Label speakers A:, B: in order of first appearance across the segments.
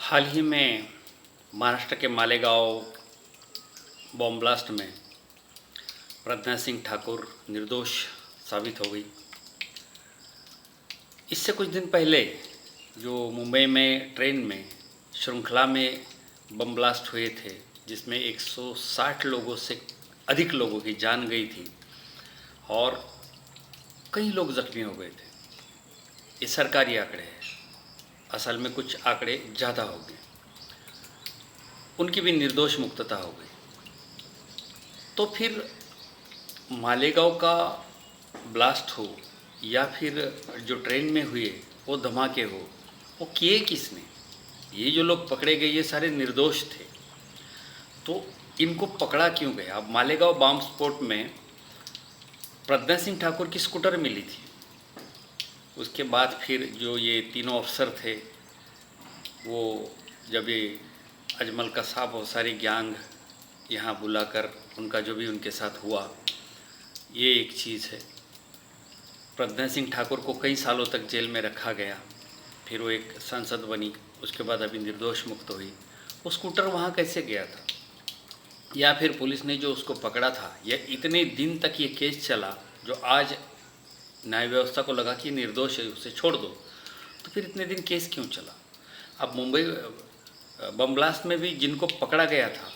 A: हाल ही में महाराष्ट्र के Malegaon bomb blast में प्रज्ञा सिंह ठाकुर निर्दोष साबित हो गई। इससे कुछ दिन पहले जो मुंबई में ट्रेन में श्रृंखला में बम ब्लास्ट हुए थे, जिसमें 160 लोगों से अधिक लोगों की जान गई थी और कई लोग जख्मी हो गए थे। ये सरकारी आंकड़े हैं, असल में कुछ आंकड़े ज़्यादा हो गए। उनकी भी निर्दोष मुक्तता हो गई। तो फिर मालेगांव का ब्लास्ट हो या फिर जो ट्रेन में हुए वो धमाके हो, वो किए किसने? ये जो लोग पकड़े गए ये सारे निर्दोष थे, तो इनको पकड़ा क्यों गया? अब मालेगांव बम स्फोट में प्रज्ञा सिंह ठाकुर की स्कूटर मिली थी। उसके बाद फिर जो ये तीनों अफसर थे, वो जब ये अजमल कसाब और सारी गैंग यहाँ बुलाकर उनका जो भी उनके साथ हुआ, ये एक चीज़ है। प्रज्ञा सिंह ठाकुर को कई सालों तक जेल में रखा गया, फिर वो एक सांसद बनी, उसके बाद अभी निर्दोष मुक्त हुई। वो स्कूटर वहाँ कैसे गया था? या फिर पुलिस ने जो उसको पकड़ा था, या इतने दिन तक ये केस चला जो आज न्याय व्यवस्था को लगा कि निर्दोष है, उसे छोड़ दो, तो फिर इतने दिन केस क्यों चला? अब मुंबई बम ब्लास्ट में भी जिनको पकड़ा गया था,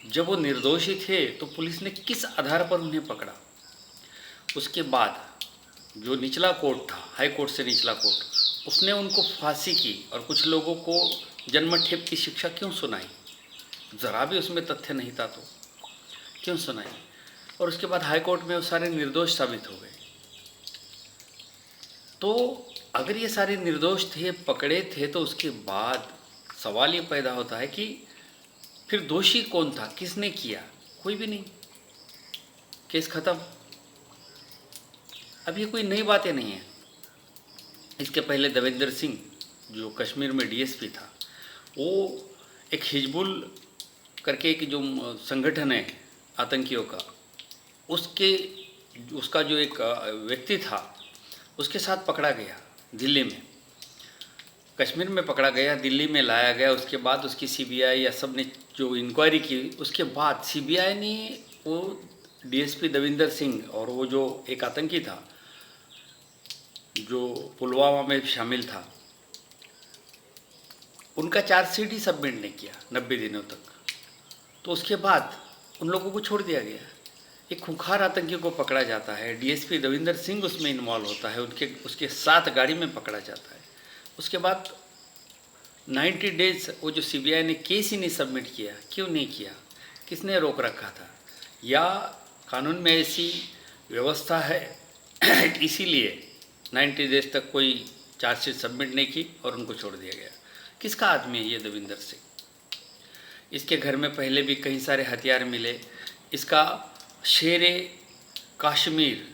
A: जब वो निर्दोषी थे तो पुलिस ने किस आधार पर उन्हें पकड़ा? उसके बाद जो निचला कोर्ट था, हाई कोर्ट से निचला कोर्ट, उसने उनको फांसी की और कुछ लोगों को जन्मठेप की शिक्षा क्यों सुनाई? ज़रा भी उसमें तथ्य नहीं था तो क्यों सुनाई? और उसके बाद हाई कोर्ट में वो सारे निर्दोष साबित हो गए। तो अगर ये सारे निर्दोष थे, पकड़े थे, तो उसके बाद सवाल ये पैदा होता है कि फिर दोषी कौन था, किसने किया? कोई भी नहीं, केस खत्म। अब ये कोई नई बातें नहीं है। इसके पहले देवेंद्र सिंह जो कश्मीर में डीएसपी था, वो एक हिजबुल करके एक जो संगठन है आतंकियों का, उसका जो एक व्यक्ति था, उसके साथ पकड़ा गया दिल्ली में। कश्मीर में पकड़ा गया, दिल्ली में लाया गया। उसके बाद उसकी सीबीआई या सब ने जो इंक्वायरी की, उसके बाद सीबीआई ने वो डीएसपी देविंदर सिंह और वो जो एक आतंकी था जो पुलवामा में शामिल था, उनका चार्जशीट ही सबमिट नहीं किया 90 दिनों तक। तो उसके बाद उन लोगों को छोड़ दिया गया। एक खूंखार आतंकी को पकड़ा जाता है, डीएसपी देविंदर सिंह उसमें इन्वॉल्व होता है, उसके साथ गाड़ी में पकड़ा जाता है। उसके बाद 90 डेज वो जो सीबीआई ने केस ही नहीं सबमिट किया। क्यों नहीं किया? किसने रोक रखा था? या कानून में ऐसी व्यवस्था है इसीलिए 90 डेज तक कोई चार्जशीट सबमिट नहीं की और उनको छोड़ दिया गया? किसका आदमी है ये देविंदर सिंह? इसके घर में पहले भी कई सारे हथियार मिले। इसका शेर कश्मीर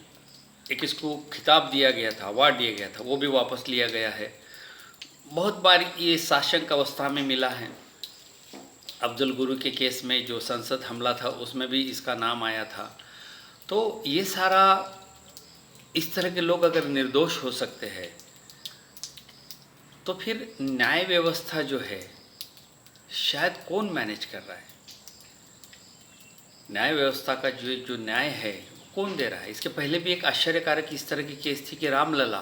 A: एक इसको खिताब दिया गया था, अवार्ड दिया गया था, वो भी वापस लिया गया है। बहुत बार ये शासक अवस्था में मिला है। अफजल गुरु के केस में जो संसद हमला था उसमें भी इसका नाम आया था। तो ये सारा इस तरह के लोग अगर निर्दोष हो सकते हैं, तो फिर न्याय व्यवस्था जो है शायद कौन मैनेज कर रहा है? न्याय व्यवस्था का जो न्याय है कौन दे रहा है? इसके पहले भी एक आश्चर्यकारक इस तरह की केस थी कि रामलला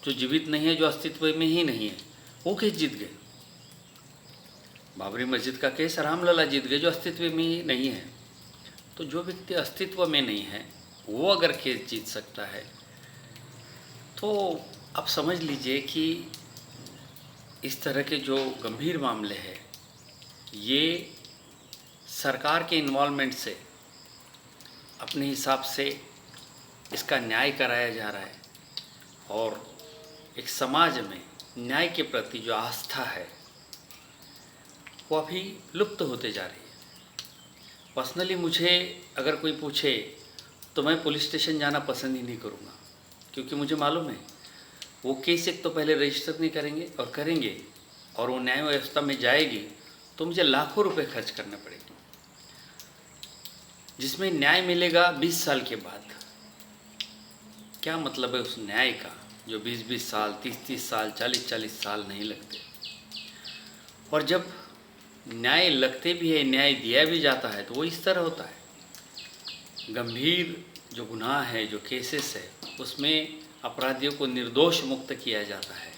A: जो जीवित नहीं है, जो अस्तित्व में ही नहीं है, वो केस जीत गए। बाबरी मस्जिद का केस रामलला जीत गए जो अस्तित्व में ही नहीं है। तो जो व्यक्ति अस्तित्व में नहीं है वो अगर केस जीत सकता है, तो आप समझ लीजिए कि इस तरह के जो गंभीर मामले हैं, ये सरकार के इन्वॉल्वमेंट से अपने हिसाब से इसका न्याय कराया जा रहा है और एक समाज में न्याय के प्रति जो आस्था है वो अभी लुप्त होते जा रही है। पर्सनली मुझे अगर कोई पूछे तो मैं पुलिस स्टेशन जाना पसंद ही नहीं करूँगा, क्योंकि मुझे मालूम है वो केस एक तो पहले रजिस्टर नहीं करेंगे और वो न्याय व्यवस्था में जाएगी तो मुझे लाखों रुपए खर्च करने पड़ेंगे, जिसमें न्याय मिलेगा 20 साल के बाद। क्या मतलब है उस न्याय का जो 20-20 साल, 30-30 साल, 40-40 साल नहीं लगते? और जब न्याय लगते भी है, न्याय दिया भी जाता है, तो वो इस तरह होता है। गंभीर जो गुनाह है, जो केसेस है, उसमें अपराधियों को निर्दोष मुक्त किया जाता है।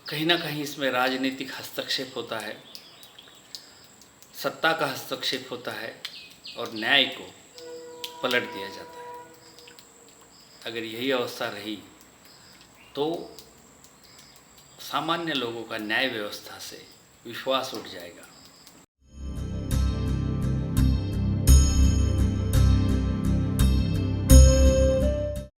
A: कहीं ना कहीं इसमें राजनीतिक हस्तक्षेप होता है, सत्ता का हस्तक्षेप होता है और न्याय को पलट दिया जाता है। अगर यही अवस्था रही तो सामान्य लोगों का न्याय व्यवस्था से विश्वास उठ जाएगा।